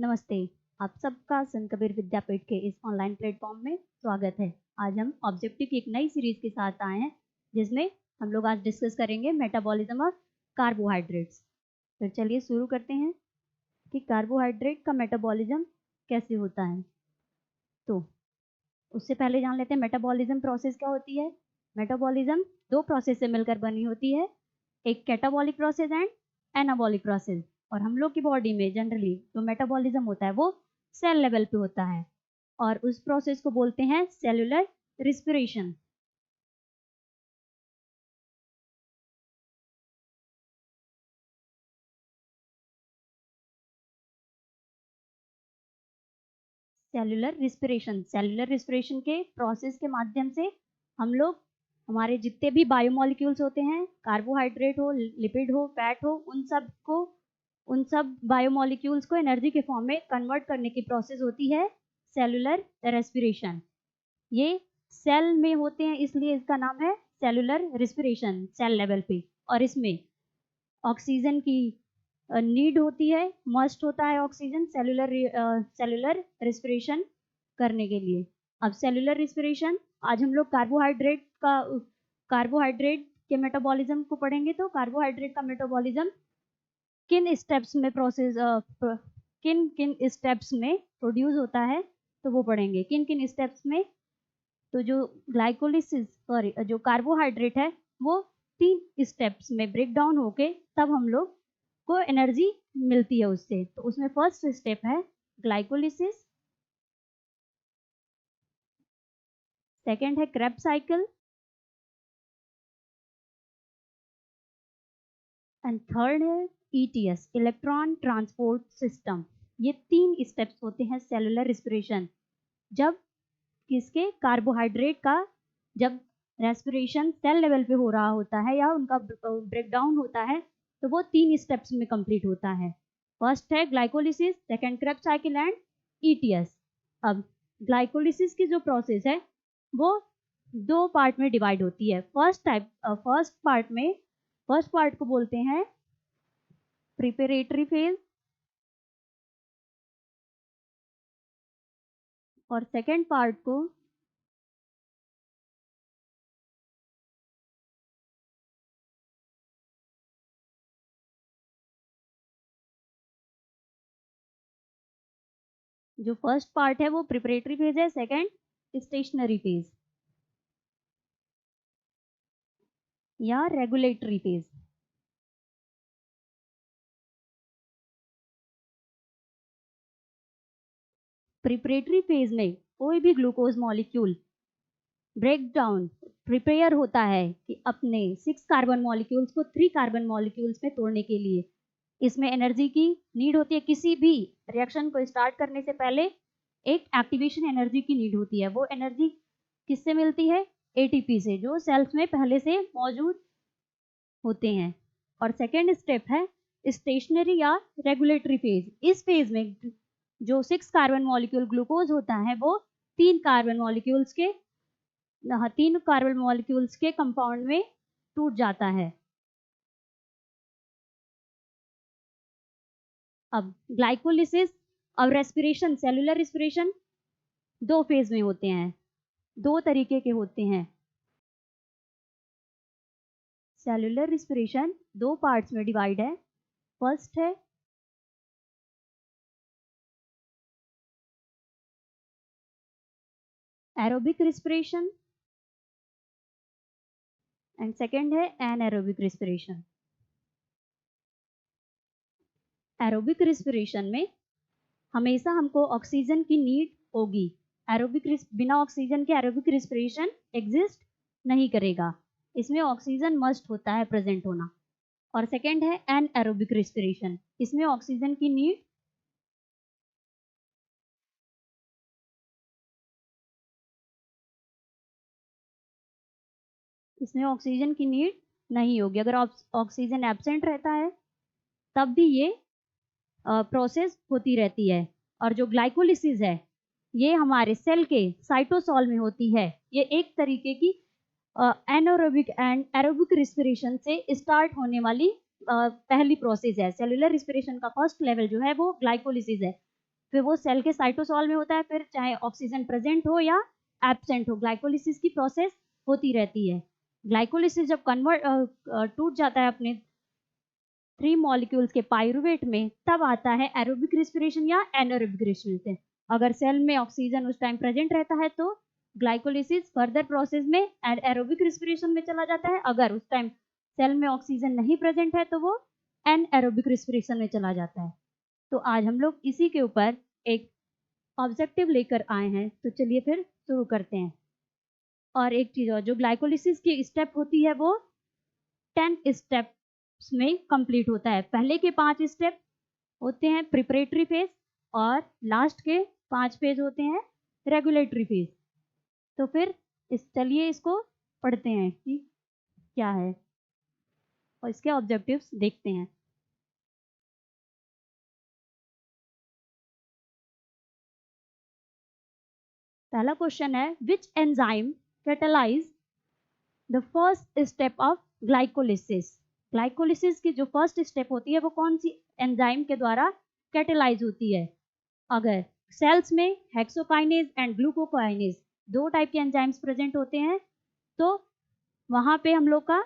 नमस्ते। आप सबका संत कबीर विद्यापीठ के इस ऑनलाइन प्लेटफॉर्म में स्वागत है। आज हम ऑब्जेक्टिव की एक नई सीरीज के साथ आए हैं जिसमें हम लोग आज डिस्कस करेंगे मेटाबॉलिज्म ऑफ कार्बोहाइड्रेट्स। तो चलिए शुरू करते हैं कि कार्बोहाइड्रेट का मेटाबॉलिज्म कैसे होता है। तो उससे पहले जान लेते हैं मेटाबॉलिज्म प्रोसेस क्या होती है। मेटाबॉलिज्म दो प्रोसेस से मिलकर बनी होती है, एक catabolic process and anabolic process. और हम लोग की बॉडी में जनरली जो मेटाबॉलिज्म होता है वो सेल लेवल पे होता है और उस प्रोसेस को बोलते हैं सेलुलर रिस्पिरेशन। सेलुलर रिस्पिरेशन के प्रोसेस के माध्यम से हम लोग हमारे जितने भी बायोमोलिक्यूल्स होते हैं, कार्बोहाइड्रेट हो, लिपिड हो, फैट हो, उन सब बायोमोलिक्यूल्स को एनर्जी के फॉर्म में कन्वर्ट करने की प्रोसेस होती है सेलुलर रेस्पिरेशन। ये सेल में होते हैं इसलिए इसका नाम है सेलुलर रिस्पिरेशन, सेल लेवल पे। और इसमें ऑक्सीजन की नीड होती है, मस्ट होता है ऑक्सीजन सेलुलर रिस्पिरेशन करने के लिए। अब सेलुलर रिस्पिरेशन आज हम लोग कार्बोहाइड्रेट के मेटाबॉलिज्म को पढ़ेंगे। तो कार्बोहाइड्रेट का मेटाबॉलिज्म किन स्टेप्स में प्रोड्यूस होता है तो वो पढ़ेंगे। किन किन स्टेप्स में? तो जो जो कार्बोहाइड्रेट है वो 3 स्टेप्स में ब्रेक डाउन होके तब हम लोग को एनर्जी मिलती है उससे। तो उसमें फर्स्ट स्टेप है ग्लाइकोलिसिस, सेकंड है क्रेब्स साइकिल एंड थर्ड है ETS, इलेक्ट्रॉन ट्रांसपोर्ट सिस्टम। ये 3 स्टेप्स होते हैं सेलुलर रिस्पिरेशन। जब किसके कार्बोहाइड्रेट का जब रेस्पिरेशन सेल लेवल पे हो रहा होता है या उनका ब्रेकडाउन होता है तो वो 3 स्टेप्स में कंप्लीट होता है। फर्स्ट है glycolysis, second Krebs cycle and ETS। अब ग्लाइकोलिसिस की जो प्रोसेस है वो 2 पार्ट में डिवाइड होती है। फर्स्ट पार्ट को बोलते हैं प्रिपरेटरी फेज और सेकंड पार्ट को जो फर्स्ट पार्ट है वो प्रिपरेटरी फेज है, सेकंड स्टेशनरी फेज या रेगुलेटरी फेज। प्रिपरेटरी फेज में कोई भी glucose molecule break down prepare होता है कि अपने 6 कार्बन मॉलिक्यूल्स को 3 कार्बन मॉलिक्यूल्स में तोड़ने के लिए। इसमें एनर्जी की नीड होती है। किसी भी रिएक्शन को स्टार्ट करने से पहले एक एक्टिवेशन एनर्जी की नीड होती है। वो एनर्जी किससे मिलती है? ATP से, जो सेल्स में पहले से मौजूद होते हैं। और सेकेंड स्टेप है स्टेशनरी या रेगुलेटरी फेज। इस फेज में जो 6 कार्बन मॉलिक्यूल ग्लूकोज होता है वो 3 कार्बन मॉलिक्यूल्स के कंपाउंड में टूट जाता है। अब ग्लाइकोलिसिस और रेस्पिरेशन, सेलुलर रिस्पिरेशन 2 फेज में होते हैं, 2 तरीके के होते हैं। सेलुलर रिस्पिरेशन 2 पार्ट्स में डिवाइड है। फर्स्ट है एरोबिक रिस्पिरेशन एंड सेकेंड है एनएरोबिक रिस्पिरेशन। एरोबिक रिस्पिरेशन में हमेशा हमको ऑक्सीजन की नीड होगी। बिना ऑक्सीजन के एरोबिक रिस्पिरेशन एग्जिस्ट नहीं करेगा। इसमें ऑक्सीजन मस्ट होता है प्रेजेंट होना। और सेकेंड है एनएरोबिक रिस्पिरेशन, इसमें ऑक्सीजन की नीड नहीं होगी। अगर ऑक्सीजन एब्सेंट रहता है तब भी ये प्रोसेस होती रहती है। और जो ग्लाइकोलिसिस है ये हमारे सेल के साइटोसॉल में होती है। ये एक तरीके की एनारोबिक एंड एरोबिक रिस्पिरेशन से स्टार्ट होने वाली पहली प्रोसेस है। सेलुलर रिस्पिरेशन का फर्स्ट लेवल जो है वो ग्लाइकोलिसिस है। फिर वो सेल के साइटोसॉल में होता है, फिर चाहे ऑक्सीजन प्रेजेंट हो या एब्सेंट हो, ग्लाइकोलिसिस की प्रोसेस होती रहती है। ग्लाइकोलिसिस जब कन्वर्ट टूट जाता है अपने 3 मॉलिक्यूल्स के पाइरुवेट में, तब आता है एरोबिक रेस्पिरेशन या एनारोबिक रेस्पिरेशन। अगर सेल में ऑक्सीजन उस टाइम प्रेजेंट रहता है तो ग्लाइकोलिसिस फर्दर प्रोसेस में एरोबिक रेस्पिरेशन में चला जाता है। अगर उस टाइम सेल में ऑक्सीजन नहीं प्रेजेंट है तो वो एनएरोबिक रेस्पिरेशन में चला जाता है। तो आज हम लोग इसी के ऊपर एक ऑब्जेक्टिव लेकर आए हैं, तो चलिए फिर शुरू करते हैं। और एक चीज और, जो ग्लाइकोलिसिस की स्टेप होती है वो 10 स्टेप्स में कंप्लीट होता है। पहले के 5 स्टेप होते हैं प्रिपरेटरी फेज और लास्ट के 5 फेज होते हैं रेगुलेटरी फेज। तो फिर चलिए इसको पढ़ते हैं कि क्या है और इसके ऑब्जेक्टिव्स देखते हैं। पहला क्वेश्चन है, which enzyme catalyse the first step of glycolysis. Glycolysis की जो फर्स्ट स्टेप होती है वो कौन सी एंजाइम के द्वारा कैटालाइज होती है? अगर सेल्स में हेक्सोकाइनेज एंड ग्लूकोकाइनेज 2 टाइप के एंजाइम्स प्रेजेंट होते हैं, तो वहां पे हम लोग का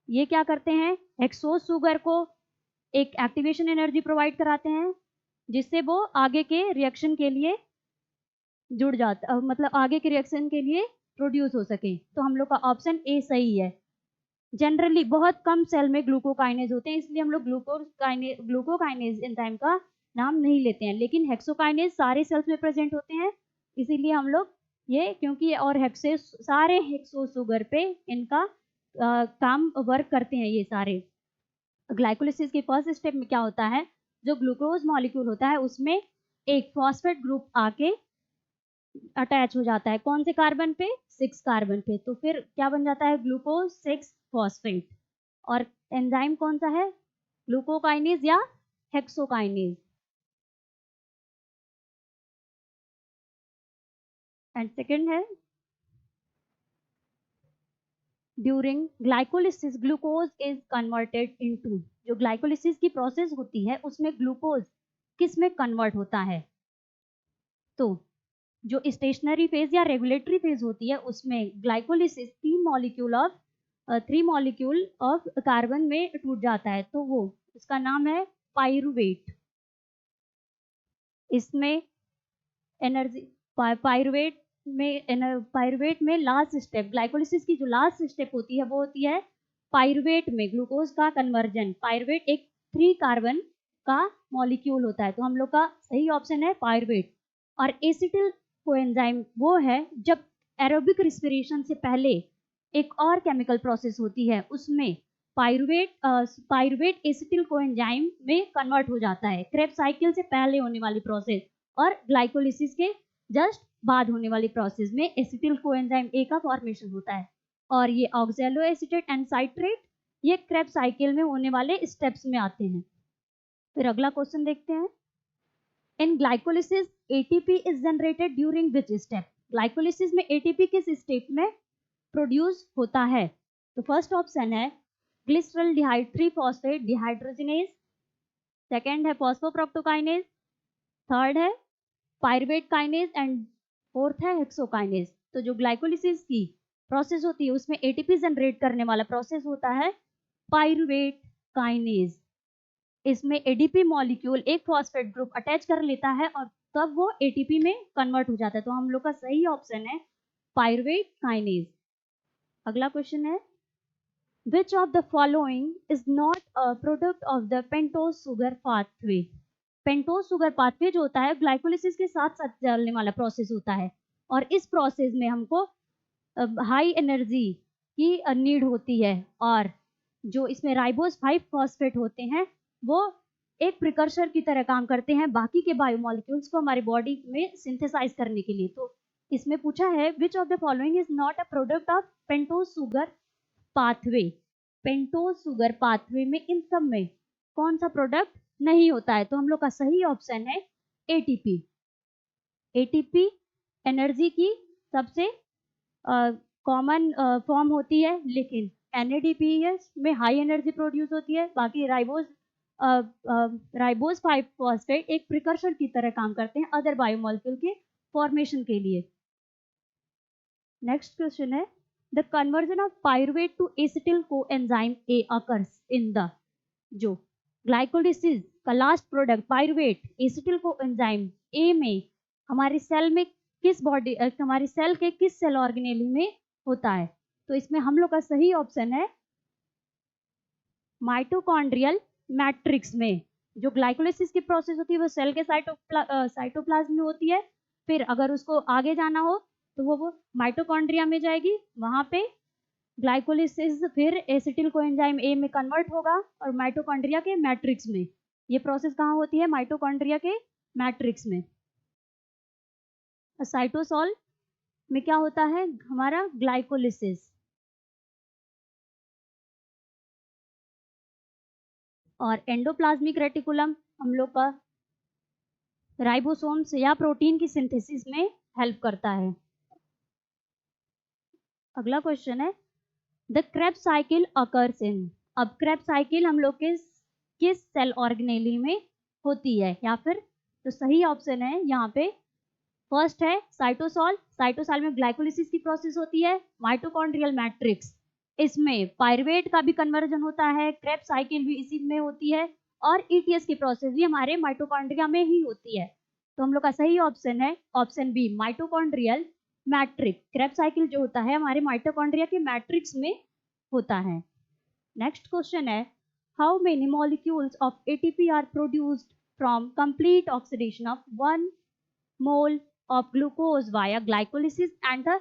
ये क्या करते हैं, हेक्सोस शुगर को एक एक्टिवेशन एनर्जी प्रोवाइड कराते हैं, जिससे वो आगे के रिएक्शन के लिए जुड़ जाता, मतलब आगे के रिएक्शन के लिए प्रोड्यूस हो सके। तो हम लोग का ऑप्शन ए सही है। जनरली बहुत कम सेल में ग्लूकोकाइनेज होते हैं, इसलिए हम लोग ग्लूकोकाइनेज एंजाइम का नाम नहीं लेते हैं, लेकिन हेक्सोकाइनेज सारे सेल्स में प्रेजेंट होते हैं, इसीलिए हम लोग ये, क्योंकि और सारे हेक्सो शुगर पे इनका काम वर्क करते हैं ये सारे। ग्लाइकोलिसिस के फर्स्ट स्टेप में क्या होता है, जो ग्लूकोज मॉलिक्यूल होता है उसमें एक फॉस्फेट ग्रुप आके अटैच हो जाता है। कौन से कार्बन पे? 6 कार्बन पे। तो फिर क्या बन जाता है, ग्लूकोज 6 फॉस्फेट। और एंजाइम कौन सा है, ग्लूकोकाइनेज या हेक्सोकाइनेज। एंड सेकंड है, during glycolysis glucose is converted into. जो ग्लाइकोलिसिस की प्रोसेस होती है उसमें ग्लूकोज किस में कन्वर्ट होता है? तो जो स्टेशनरी फेज या रेगुलेटरी फेज होती है उसमें ग्लाइकोलिसिस 3 मॉलिक्यूल ऑफ कार्बन में टूट जाता है, तो वो उसका नाम है पाइरुवेट। इसमें एनर्जी पाइरुवेट में लास्ट स्टेप, ग्लाइकोलिसिस की जो लास्ट स्टेप होती है वो होती है पाइरुवेट में ग्लूकोज का कन्वर्जन। पाइरुवेट एक 3 कार्बन का मॉलिक्यूल होता है, तो हम लोग का सही ऑप्शन है पाइरुवेट। और एसिटिल कोएंजाइम वो है जब एरोबिक रेस्पिरेशन से पहले एक और केमिकल प्रोसेस होती है, उसमें पाइरुवेट एसिटिल कोएंजाइम में कन्वर्ट हो जाता है। क्रेब्स साइकिल से पहले होने वाली प्रोसेस और ग्लाइकोलिसिस के जस्ट बाद होने वाली प्रोसेस में एसिटिल कोएंजाइम ए का फॉर्मेशन होता है। और ये ऑक्सैलो एसीटेट एंड साइट्रेट, ये क्रेब्स साइकिल में होने वाले स्टेप्स में आते हैं। फिर अगला क्वेश्चन देखते हैं, in glycolysis ATP is generated during which step. Glycolysis में एटीपी किस स्टेप में प्रोड्यूस होता है? तो फर्स्ट ऑप्शन है ग्लिसरल्डिहाइड 3 फॉस्फेट डिहाइड्रोजिनेज, सेकेंड है फॉस्फोप्रोक्टोकाइनेज, थर्ड है पाइरुवेट काइनेज एंड फोर्थ है हेक्सोकाइनेज। तो जो ग्लाइकोलिसिस की प्रोसेस होती है उसमें एटीपी जनरेट करने वाला प्रोसेस होता है पाइरुवेट काइनेज। इसमें एडीपी मॉलिक्यूल एक फॉस्फेट ग्रुप अटैच कर लेता है और तब वो एटीपी में कन्वर्ट हो जाता है, तो हम लोग का सही ऑप्शन है पाइरुवेट काइनेज। अगला क्वेश्चन है, which of the following is not a product of the pentose sugar pathway. Pentose sugar pathway जो होता है ग्लाइकोलिसिस के साथ साथ चलने वाला प्रोसेस होता है, और इस प्रोसेस में हमको हाई एनर्जी की नीड होती है, और जो इसमें राइबोस 5 फॉस्फेट होते हैं वो एक प्रिकर्सर की तरह काम करते हैं बाकी के बायोमोलिक्यूल्स को हमारी बॉडी में सिंथेसाइज करने के लिए। तो इसमें पूछा है which of the following is not a product of pentose sugar pathway. Pentose sugar pathway में इन सब में कौन सा प्रोडक्ट नहीं होता है? तो हम लोग का सही ऑप्शन है एटीपी। एटीपी एनर्जी की सबसे कॉमन फॉर्म होती है, लेकिन NADPH में हाई एनर्जी प्रोड्यूस होती है, बाकी राइबोज राइबोज 5 फॉस्फेट एक प्रिकर्सर की तरह काम करते हैं अदर बायोमॉलिक्यूल के फॉर्मेशन के लिए। नेक्स्ट क्वेश्चन है, the conversion of pyruvate to acetyl coenzyme A occurs in the, जो ग्लाइकोलिसिस का last product pyruvate acetyl coenzyme A में हमारे सेल में किस बॉडी हमारे सेल के किस सेल ऑर्गेनेली में होता है? तो इसमें हम लोग का सही ऑप्शन है माइटोकॉन्ड्रियल मैट्रिक्स में। जो ग्लाइकोलिसिस की प्रोसेस होती है वो सेल के साइटोप्लाज्म में होती है, फिर अगर उसको आगे जाना हो तो वो माइटोकॉन्ड्रिया में जाएगी, वहां पे ग्लाइकोलिसिस फिर एसिटिल कोएंजाइम ए में कन्वर्ट होगा और माइटोकॉन्ड्रिया के मैट्रिक्स में। ये प्रोसेस कहाँ होती है? माइटोकॉन्ड्रिया के मैट्रिक्स में। साइटोसॉल में क्या होता है? हमारा ग्लाइकोलिसिस। और एंडोप्लाज्मिक रेटिकुलम हम लोग का राइबोसोम्स या प्रोटीन की सिंथेसिस में हेल्प करता है। अगला क्वेश्चन है, the Krebs cycle occurs in. अब क्रेब्स साइकिल हम लोग के किस सेल ऑर्गेनेली में होती है? या फिर तो सही ऑप्शन है यहाँ पे फर्स्ट है साइटोसॉल। साइटोसॉल में ग्लाइकोलिसिस की प्रोसेस होती है। माइटोकॉन्ड्रियल मैट्रिक्स, इसमें पायरुवेट का भी कन्वर्जन होता है, क्रेब्स साइकिल भी इसी में होती है, और ईटीएस की प्रोसेस भी हमारे माइटोकॉन्ड्रिया में ही होती है। तो हम लोग का सही ऑप्शन है option B mitochondrial matrix. Krebs cycle जो होता है हमारे माइटोकॉन्ड्रिया के मैट्रिक्स में होता है। नेक्स्ट क्वेश्चन है, how many molecules of ATP are produced from complete oxidation of 1 mole of glucose via glycolysis and the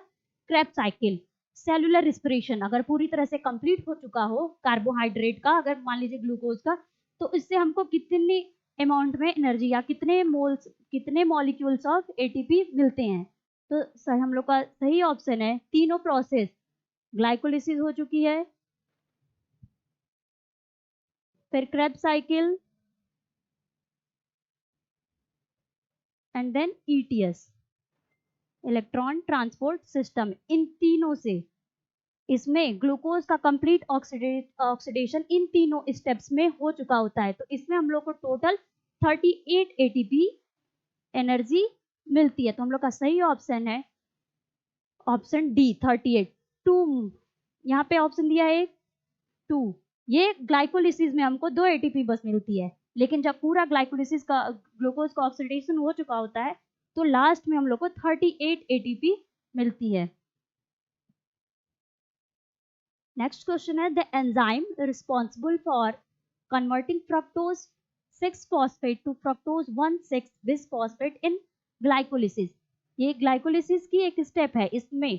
Krebs cycle. Cellular respiration अगर पूरी तरह से कंप्लीट हो चुका हो कार्बोहाइड्रेट का, अगर मान लीजिए ग्लूकोज का, तो इससे हमको कितनी अमाउंट में एनर्जी या कितने मोल्स कितने मॉलिक्यूल्स ऑफ एटीपी मिलते हैं? तो हम लोग का सही ऑप्शन है तीनों प्रोसेस, ग्लाइकोलिसिस हो चुकी है, फिर Krebs cycle and then ETS electron transport system. इन तीनों से इसमें ग्लूकोज का कंप्लीट ऑक्सीडेशन इन तीनों स्टेप्स में हो चुका होता है। तो इसमें हम लोग को टोटल 38 एटीपी एनर्जी मिलती है। तो हम लोग का सही ऑप्शन है ऑप्शन डी 38। 2 यहाँ पे ऑप्शन दिया है 2। ये ग्लाइकोलिसिस में हमको 2 एटीपी बस मिलती है, लेकिन जब पूरा ग्लाइकोलिसिस का ग्लूकोज का ऑक्सीडेशन हो चुका होता है तो लास्ट में हम लोग को 38 एटीपी मिलती है। नेक्स्ट क्वेश्चन है, the enzyme responsible for converting fructose 6 phosphate to fructose 1,6 bis phosphate in glycolysis. ये ग्लाइकोलिसिस की एक स्टेप है, इसमें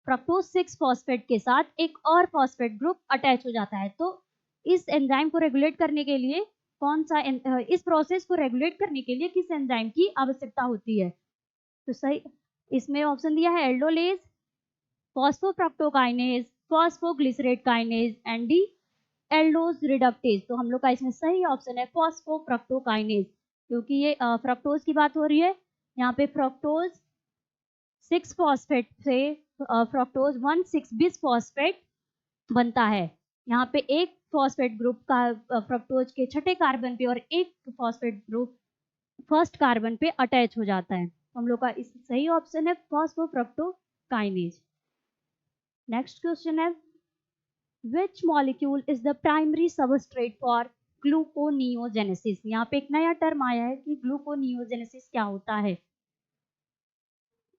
फ्रक्टोज 6 फॉस्फेट के साथ एक और फॉस्फेट ग्रुप अटैच हो जाता है। तो इस एंजाइम को रेगुलेट करने के लिए कौन सा इस प्रोसेस को रेगुलेट करने के लिए किस एंजाइम की आवश्यकता होती है? तो सही इसमें ऑप्शन दिया है aldolase, phosphofructokinase, phosphoglycerate kinase and D aldose reductase. तो हम लोग का इसमें सही ऑप्शन है फॉस्फोफ्रक्टोकाइनेज, क्योंकि ये फ्रक्टोज की बात हो रही है। यहाँ पे फ्रक्टोज 6 फॉस्फेट से फ्रक्टोज 1,6 बिस फॉस्फेट बनता है। यहाँ पे एक फॉस्फेट ग्रुप का फ्रक्टोज के छठे कार्बन पे और एक फॉस्फेट ग्रुप फर्स्ट कार्बन पे अटैच हो जाता है। तो हम लोग का इस सही ऑप्शन है फॉस्फोफ्रक्टोकाइनेज। नेक्स्ट क्वेश्चन है, which molecule is the primary substrate for gluconeogenesis? यहाँ पे एक नया टर्म आया है कि ग्लूकोनियोजेनेसिस क्या होता है,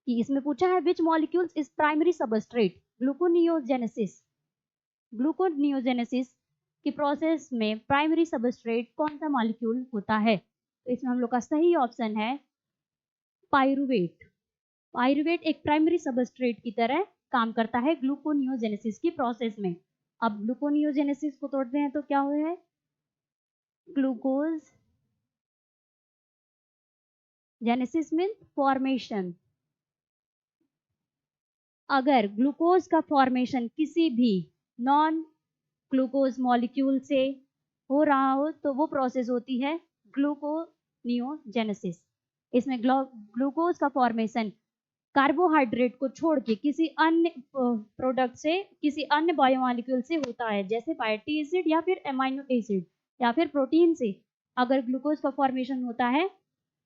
कि इसमें पूछा है which molecules is primary substrate gluconeogenesis. Gluconeogenesis की प्रोसेस में प्राइमरी सबस्ट्रेट कौन सा मॉलिक्यूल होता है? तो इसमें हम लोग का सही ऑप्शन है पायरुवेट। पायरुवेट एक प्राइमरी सबस्ट्रेट की तरह काम करता है ग्लूकोनियोजेनेसिस की प्रोसेस में। अब ग्लूकोनियोजेनेसिस को तोड़ते हैं तो क्या हुआ है? Glucose genesis mean formation. अगर ग्लूकोज का फॉर्मेशन किसी भी नॉन ग्लूकोज मॉलिक्यूल से हो रहा हो तो वो प्रोसेस होती है ग्लूकोनियोजेनेसिस। इसमें ग्लूकोज का फॉर्मेशन कार्बोहाइड्रेट को छोड़ के किसी अन्य प्रोडक्ट से किसी अन्य बायोमॉलिक्यूल से होता है, जैसे फैटी एसिड या फिर एमाइनो एसिड या फिर प्रोटीन से अगर ग्लूकोज का फॉर्मेशन होता है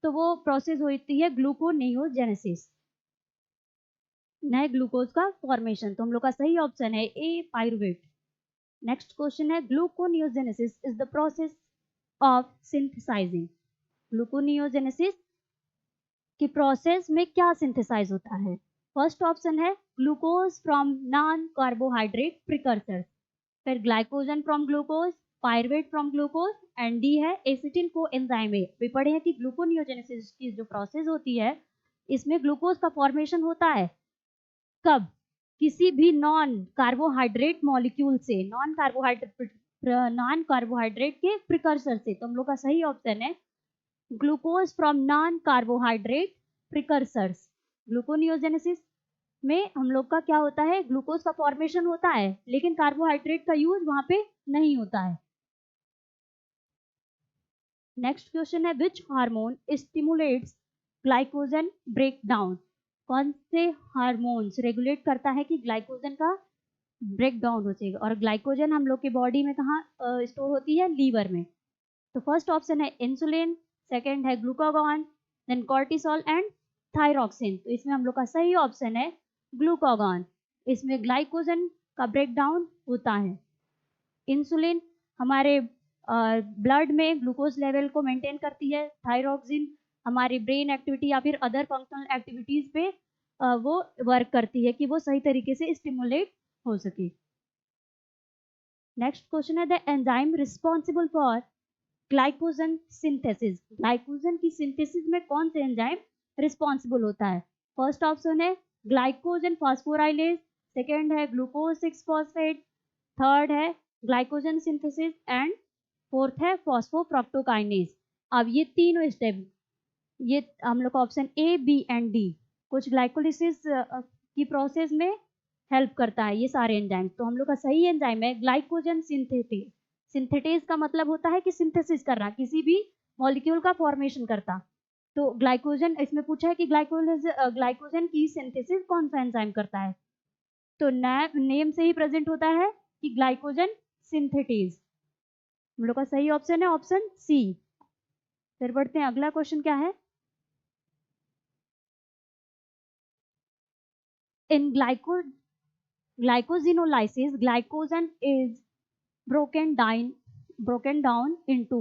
तो वो प्रोसेस होती है ग्लूकोनियोजेनेसिस, नए ग्लूकोज का फॉर्मेशन। तो हम लोग का सही ऑप्शन है ए, पायरुवेट। नेक्स्ट क्वेश्चन है gluconeogenesis is the process of synthesising. Gluconeogenesis की प्रोसेस में क्या सिंथेसाइज होता है? फर्स्ट ऑप्शन है glucose from non carbohydrate precursor, फिर glycogen from glucose, pyruvate from glucose, and D है एसिटिल कोएंजाइम। भी पढ़े हैं कि ग्लूकोनियोजेनेसिस की जो प्रोसेस होती है इसमें ग्लूकोज का फॉर्मेशन होता है कब? किसी भी नॉन कार्बोहाइड्रेट मॉलिक्यूल से, नॉन कार्बोहाइड्रेट के प्रिकर्सर से। तो हम लोग का सही ऑप्शन है glucose from non carbohydrate precursors. Gluconeogenesis में हम लोग का क्या होता है, ग्लूकोज का फॉर्मेशन होता है लेकिन कार्बोहाइड्रेट का यूज वहां पे नहीं होता है। नेक्स्ट क्वेश्चन है which hormone stimulates glycogen break down. कौन से हार्मोन्स रेगुलेट करता है कि ग्लाइकोजन का ब्रेक डाउन हो जाएगा? और ग्लाइकोजन हम लोग के बॉडी में कहाँ स्टोर होती है? लीवर में। तो फर्स्ट ऑप्शन है इंसुलिन, सेकेंड है glucagon, then cortisol and thyroxine. तो इसमें हम लोग का सही ऑप्शन है ग्लूकागॉन। इसमें ग्लाइकोजन का ब्रेक डाउन होता है। इंसुलिन हमारे ब्लड में ग्लूकोज लेवल को मेंटेन करती है। थायरॉक्सिन हमारी ब्रेन एक्टिविटी या फिर अदर फंक्शनल एक्टिविटीज पे वो वर्क करती है कि वो सही तरीके से स्टिमुलेट हो सके। नेक्स्ट क्वेश्चन है the enzyme responsible for glycogen synthesis. Glycogen की सिंथेसिस में कौन से एंजाइम रिस्पॉन्सिबल होता है? फर्स्ट ऑप्शन है ग्लाइकोजन फॉस्फोराइलेज, सेकेंड है ग्लूकोज 6 फॉस्फेट, थर्ड है ग्लाइकोजन सिंथेसिस एंड फोर्थ है फॉस्फोफ्रक्टोकाइनेज। अब ये तीनों स्टेप, ये हम लोग का option A, B and D कुछ ग्लाइकोलिसिस की प्रोसेस में हेल्प करता है ये सारे एंजाइम। तो हम लोग का सही एंजाइम है ग्लाइकोजन सिंथेटेज। सिंथेटेज का मतलब होता है कि सिंथेसिस करना, किसी भी मॉलिक्यूल का फॉर्मेशन करता। तो ग्लाइकोजन, इसमें पूछा है कि ग्लाइकोजन की सिंथेसिस कौन सा एंजाइम करता है? तो नेम से ही प्रेजेंट होता है कि ग्लाइकोजन सिंथेटेज। हम लोग का सही ऑप्शन है ऑप्शन सी। फिर बढ़ते हैं, अगला क्वेश्चन क्या है? इन glycosinolysis glycogen is broken down into,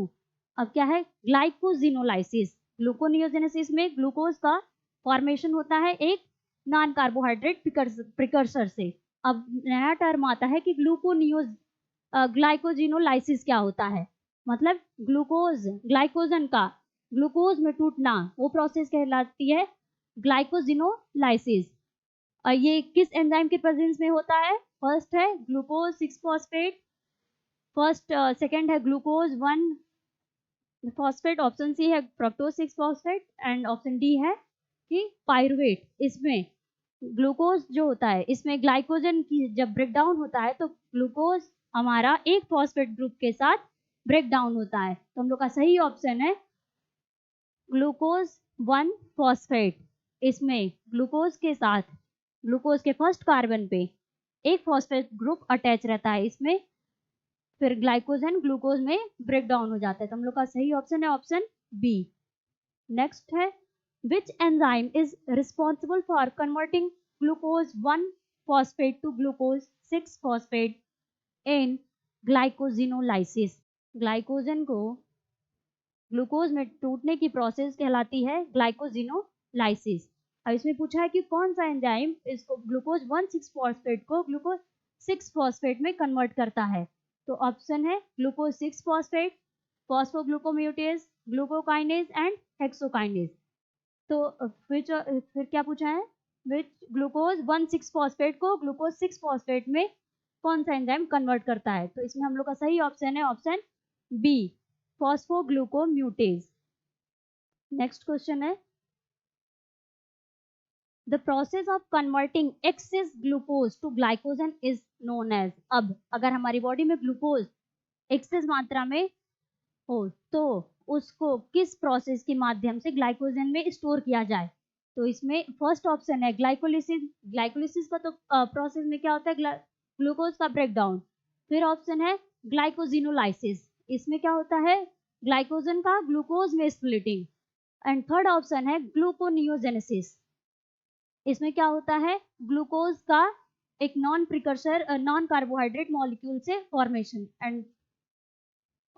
अब क्या है ग्लाइकोजिनोलाइसिस। ग्लूकोनियोजेनेसिस में ग्लूकोज का फॉर्मेशन होता है एक नॉन कार्बोहाइड्रेट प्रिकर्सर से। अब नया टर्म आता है कि ग्लाइकोजिनोलाइसिस क्या होता है? मतलब ग्लाइकोजन का ग्लूकोज में टूटना, वो प्रोसेस कहलाती है ग्लाइकोजिनोलाइसिस। और ये किस एंजाइम के प्रेजेंस में होता है? फर्स्ट है ग्लूकोज 6 फॉस्फेट, सेकेंड है ग्लूकोज 1 फॉस्फेट, ऑप्शन सी है fructose 6 phosphate and option D है कि पायरुवेट। इसमें ग्लूकोज जो होता है इसमें ग्लाइकोजन की जब ब्रेक डाउन होता है तो ग्लूकोज हमारा एक फॉस्फेट ग्रुप के साथ ब्रेक डाउन होता है। तो हम लोग का सही ऑप्शन है ग्लूकोज 1 फॉस्फेट। इसमें ग्लूकोज के साथ ग्लूकोज के फर्स्ट कार्बन पे एक फॉस्फेट ग्रुप अटैच रहता है इसमें, फिर ग्लाइकोजन ग्लूकोज में ब्रेक डाउन हो जाता है। तो हम लोग का सही ऑप्शन है ऑप्शन बी। नेक्स्ट है which enzyme is responsible for converting glucose 1 phosphate to glucose 6 phosphate in glycogenolysis. Glycogen को ग्लूकोज में टूटने की प्रोसेस कहलाती है ग्लाइकोजिनोलाइसिस। अब इसमें पूछा है कि कौन सा एंजाइम इसको ग्लूकोज 1,6 फॉस्फेट को ग्लूकोज 6 फॉस्फेट में कन्वर्ट करता है। तो ऑप्शन है glucose 6 phosphate, phosphoglucomutase, glucokinase and hexokinase. तो फिर क्या पूछा है? विच ग्लूकोज 1,6 फॉस्फेट को ग्लूकोज 6 फॉस्फेट में कौन सा एंजाइम कन्वर्ट करता है? तो इसमें हम लोग का सही ऑप्शन है ऑप्शन बी, फॉस्फोग्लूकोम्यूटेज। नेक्स्ट क्वेश्चन है The process of converting excess glucose to glycogen is known as। अब अगर हमारी बॉडी में ग्लूकोज एक्सेस मात्रा में हो तो उसको किस प्रोसेस के माध्यम से ग्लाइकोजन में स्टोर किया जाए? तो इसमें फर्स्ट ऑप्शन है ग्लाइकोलिसिस। ग्लाइकोलिसिस का तो प्रोसेस में क्या होता है? ग्लूकोज का ब्रेकडाउन। फिर ऑप्शन है ग्लाइकोजिनोलाइसिस, इसमें क्या होता है, ग्लाइकोजन का ग्लूकोज में स्प्लिटिंग। एंड थर्ड ऑप्शन है ग्लूकोनियोजेनेसिस। इसमें क्या होता है, ग्लूकोज का एक non precursor non carbohydrate molecule से फॉर्मेशन। एंड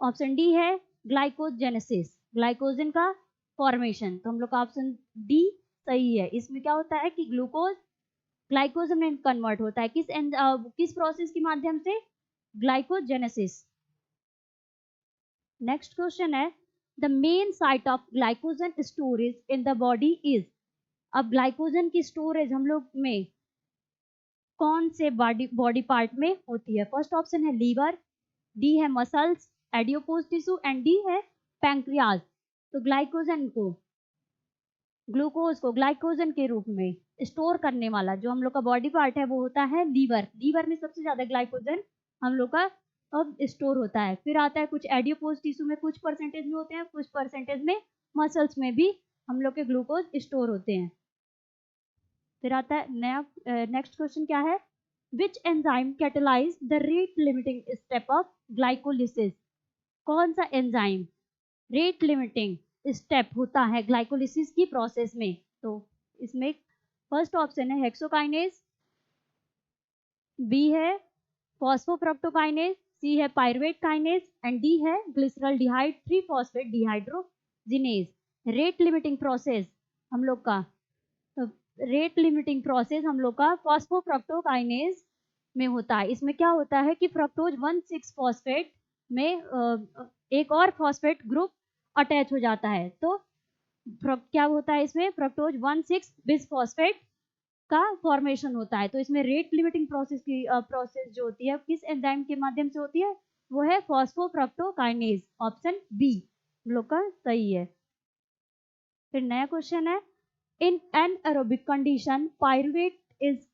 ऑप्शन डी है ग्लाइकोजेनेसिस, ग्लाइकोजन का फॉर्मेशन। तो हम लोग का ऑप्शन डी सही है। इसमें क्या होता है कि ग्लूकोज ग्लाइकोजन में कन्वर्ट होता है, किस प्रोसेस के माध्यम से, ग्लाइकोजेनेसिस। नेक्स्ट क्वेश्चन है, the main site of glycogen storage in the body is. अब ग्लाइकोजन की स्टोरेज हम लोग में कौन से बॉडी पार्ट में होती है? फर्स्ट ऑप्शन है लीवर, डी है मसल्स, एडियोपोज टिश्यू, एंड डी है पैंक्रियाज। तो ग्लूकोज को ग्लाइकोजन के रूप में स्टोर करने वाला जो हम लोग का बॉडी पार्ट है वो होता है लीवर। लीवर में सबसे ज्यादा ग्लाइकोजन हम लोग का अब स्टोर होता है। फिर आता है कुछ एडियोपोज टिश्यू में कुछ परसेंटेज में होते हैं, कुछ परसेंटेज में मसल्स में भी हम लोग के ग्लूकोज स्टोर होते हैं। फिर आता है नया नेक्स्ट क्वेश्चन क्या है, which enzyme catalyse the rate limiting step of glycolysis. कौन सा एंजाइम रेट लिमिटिंग स्टेप होता है ग्लाइकोलिसिस की प्रोसेस में? तो इसमें फर्स्ट ऑप्शन है हेक्सोकाइनेज, बी है फॉस्फोफ्रक्टोकाइनेज, सी है पायरुवेट काइनेज, एंड डी है glyceraldehyde 3 phosphate dehydrogenase. Rate limiting process हम लोग का फॉस्फोफ्रक्टोकाइनेज में होता है। इसमें क्या होता है कि फ्रक्टोज 1,6 फॉस्फेट में एक और फॉस्फेट ग्रुप अटैच हो जाता है। तो क्या होता है इसमें, फ्रक्टोज 1,6 बिस फॉस्फेट का फॉर्मेशन होता है। तो इसमें रेट लिमिटिंग प्रोसेस जो होती है किस एंजाइम के माध्यम से होती है, वो है फॉस्फोफ्रक्टोकाइनेज। ऑप्शन बी लोग का सही है। फिर नया क्वेश्चन है, in anaerobic condition pyruvate is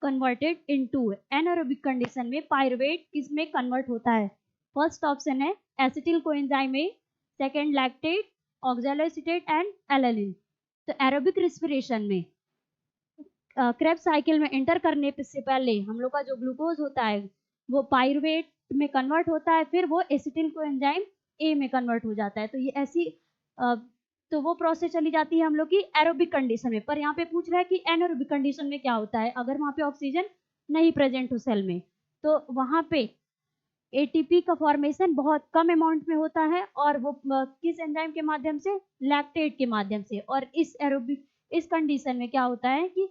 converted into. Anaerobic condition में पायरुवेट किस में कन्वर्ट होता है? फर्स्ट ऑप्शन है एसिटिल कोएंजाइम में, second lactate, oxaloacetate and alanine. तो एरोबिक रेस्पिरेशन में क्रेब्स साइकिल में एंटर करने से पहले हम लोग का जो ग्लूकोज होता है वो पायरुवेट में कन्वर्ट होता है, फिर वो एसिटिल कोएंजाइम ए में कन्वर्ट हो जाता है। तो ये ऐसी तो वो प्रोसेस चली जाती है हम लोग की एरोबिक कंडीशन में। पर यहाँ पे पूछ रहा है कि एनारोबिक कंडीशन में क्या होता है, अगर वहाँ पे ऑक्सीजन नहीं प्रेजेंट हो सेल में तो वहाँ पे एटीपी का फॉर्मेशन बहुत कम अमाउंट में होता है, और वो किस एंजाइम के माध्यम से, लैक्टेट के माध्यम से। और इस कंडीशन में क्या होता है कि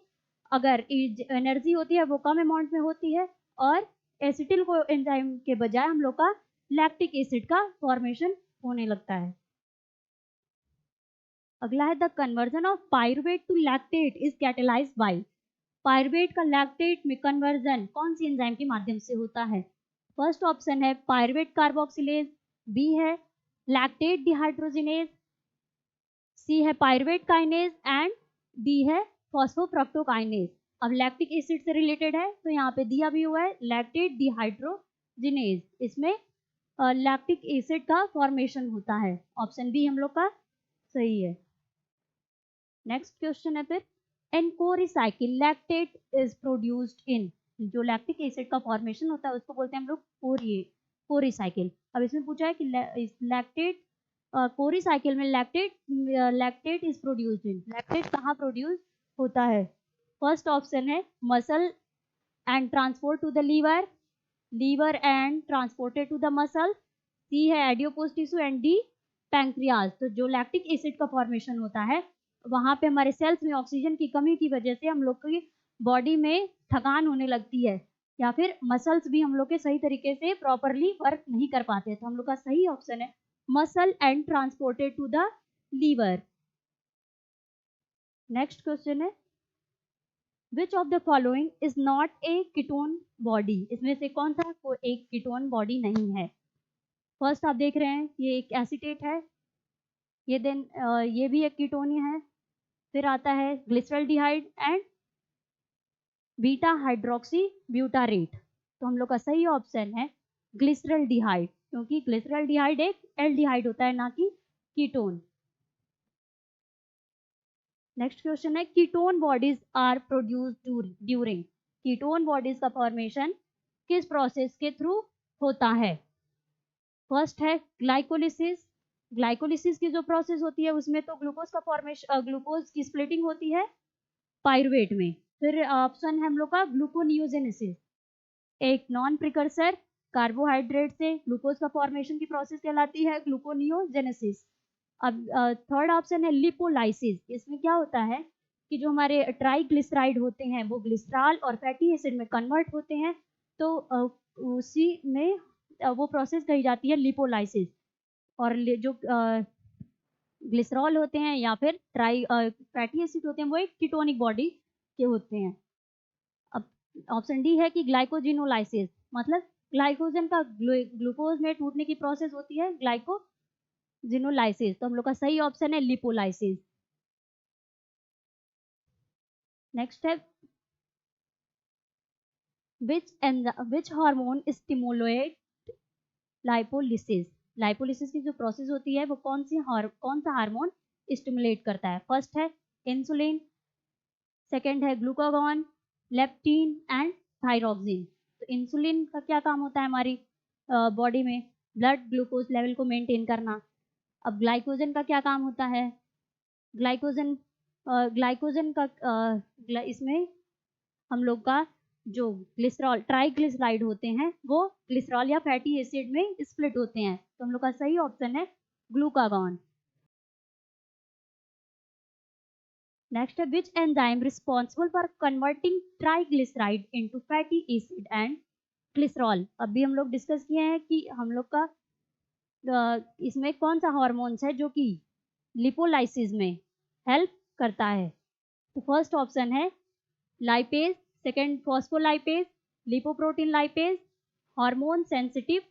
अगर एनर्जी होती है वो कम अमाउंट में होती है, और एसिटिल को एंजाइम के बजाय हम लोग का लैक्टिक एसिड का फॉर्मेशन होने लगता है। अगला है the conversion of pyruvate to lactate is catalysed by. Pyruvate का लैक्टेट में कन्वर्जन कौन सी एंजाइम के माध्यम से होता है? फर्स्ट ऑप्शन है पायरुवेट कार्बोक्सिलेज, बी है लैक्टेट डिहाइड्रोजिनेज, सी है पायरुवेट काइनेज, एंड डी है फॉस्फोफ्रक्टोकाइनेज। अब लैक्टिक एसिड से रिलेटेड है तो यहाँ पे दिया भी हुआ है लैक्टेट डिहाइड्रोजिनेज। इसमें लैक्टिक एसिड का फॉर्मेशन होता है। ऑप्शन बी हम लोग का सही है। नेक्स्ट क्वेश्चन है फिर, इन कोरिसाइकिल लैक्टेट इज प्रोड्यूस्ड इन। जो लैक्टिक एसिड का फॉर्मेशन होता है उसको बोलते हैं हम लोग कोरिसाइकिल। अब इसमें पूछा है कि लैक्टेट कोरिसाइकिल में lactate is produced in, lactate कहाँ प्रोड्यूस होता है? फर्स्ट ऑप्शन है muscle and transport to the liver and transported to the muscle, C है adipose tissue, and D pancreas. तो जो लैक्टिक एसिड का फॉर्मेशन होता है वहाँ पे हमारे सेल्स में ऑक्सीजन की कमी की वजह से हम लोग की बॉडी में थकान होने लगती है, या फिर मसल्स भी हम लोग के सही तरीके से प्रॉपरली वर्क नहीं कर पाते। तो हम लोग का सही ऑप्शन है muscle and transported to the liver. Next question है, which of the following is not a ketone body. इसमें से कौन सा एक कीटोन बॉडी नहीं है? फर्स्ट आप देख रहे हैं ये एक एसीटेट है, ये भी एक कीटोन है। फिर आता है glyceraldehyde and beta hydroxy butyrate. तो हम लोग का सही ऑप्शन है ग्लिसरॉल्डिहाइड, क्योंकि ग्लिसरॉल्डिहाइड एक एल्डिहाइड होता है ना कि कीटोन। नेक्स्ट क्वेश्चन है, ketone bodies are produced during. Ketone bodies का फॉर्मेशन किस प्रोसेस के थ्रू होता है? फर्स्ट है ग्लाइकोलिसिस। ग्लाइकोलिसिस की जो प्रोसेस होती है उसमें तो ग्लूकोज का फॉर्मेशन, ग्लूकोज की स्प्लिटिंग होती है पायरुवेट में। फिर ऑप्शन है हम लोग का ग्लूकोनियोजेनेसिस, एक नॉन प्रिकर्सर कार्बोहाइड्रेट से ग्लूकोज का फॉर्मेशन की प्रोसेस कहलाती है ग्लूकोनियोजेनेसिस। अब थर्ड ऑप्शन है लिपोलाइसिस। इसमें क्या होता है कि जो हमारे ट्राइग्लिसराइड होते हैं वो ग्लिसरॉल और फैटी एसिड में कन्वर्ट होते हैं, तो उसी में वो प्रोसेस कही जाती है लिपोलाइसिस। और जो ग्लिसरॉल होते हैं या फिर फैटी एसिड होते हैं वो एक कीटोनिक बॉडी के होते हैं। अब ऑप्शन डी है कि ग्लाइकोजिनोलाइसिस, मतलब ग्लाइकोजन का ग्लूकोज में टूटने की प्रोसेस होती है ग्लाइकोजिनोलाइसिस। तो हम लोग का सही ऑप्शन है लिपोलाइसिस। नेक्स्ट है which hormone stimulate lipolysis. Lipolysis की जो प्रोसेस होती है वो कौन सा हार्मोन स्टिमुलेट करता है? फर्स्ट है इंसुलिन, सेकेंड है ग्लूकागॉन, लेप्टिन एंड थायरोक्सिन। तो इंसुलिन का क्या काम होता है हमारी बॉडी में? ब्लड ग्लूकोज लेवल को मेंटेन करना। अब ग्लाइकोजन का क्या काम होता है? ग्लाइकोजन का इसमें हम लोग का जो ग्लिसरॉल ट्राइग्लिसराइड होते हैं वो ग्लिसरॉल या फैटी एसिड में स्प्लिट होते हैं। तो हम लोग का सही ऑप्शन है ग्लूकागॉन। नेक्स्ट है which enzyme responsible for converting triglyceride into fatty acid and glycerol. अभी हम लोग डिस्कस किए हैं कि हम लोग का इसमें कौन सा हार्मोन्स है जो कि लिपोलाइसिस में हेल्प करता है? तो फर्स्ट ऑप्शन है lipase, second phospholipase, lipoprotein lipase, hormone sensitive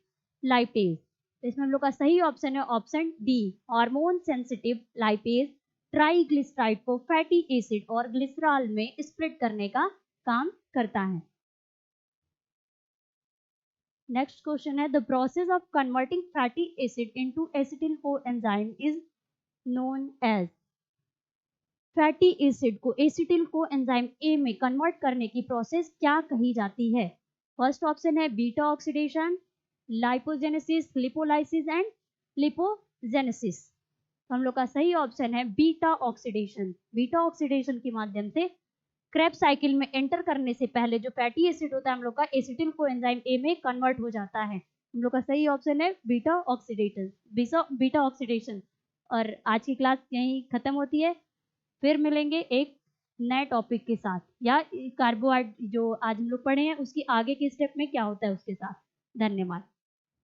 lipase. तो इसमें हम लोग का सही ऑप्शन है option D, hormone sensitive lipase triglyceride को फैटी एसिड और ग्लिसरॉल में स्प्लिट करने का काम करता है। नेक्स्ट क्वेश्चन है the process of converting fatty acid into acetyl coenzyme is known as. Fatty acid को एसिटिल कोएंजाइम ए में कन्वर्ट करने की प्रोसेस क्या कही जाती है? फर्स्ट ऑप्शन है beta oxidation, lipogenesis, lipolysis and lipogenesis. हम लोग का सही ऑप्शन है बीटा ऑक्सीडेशन। बीटा ऑक्सीडेशन के माध्यम से क्रेब्स साइकिल में एंटर करने से पहले जो फैटी एसिड होता है हम लोग का एसिटिल कोएंजाइम ए में कन्वर्ट हो जाता है। हम लोग का सही ऑप्शन है बीटा ऑक्सीडेशन। और आज की क्लास यहीं खत्म होती है, फिर मिलेंगे एक नए टॉपिक के साथ, या कार्बोहाइड्रेट जो आज हम लोग पढ़े हैं उसकी आगे के स्टेप में क्या होता है उसके साथ। धन्यवाद।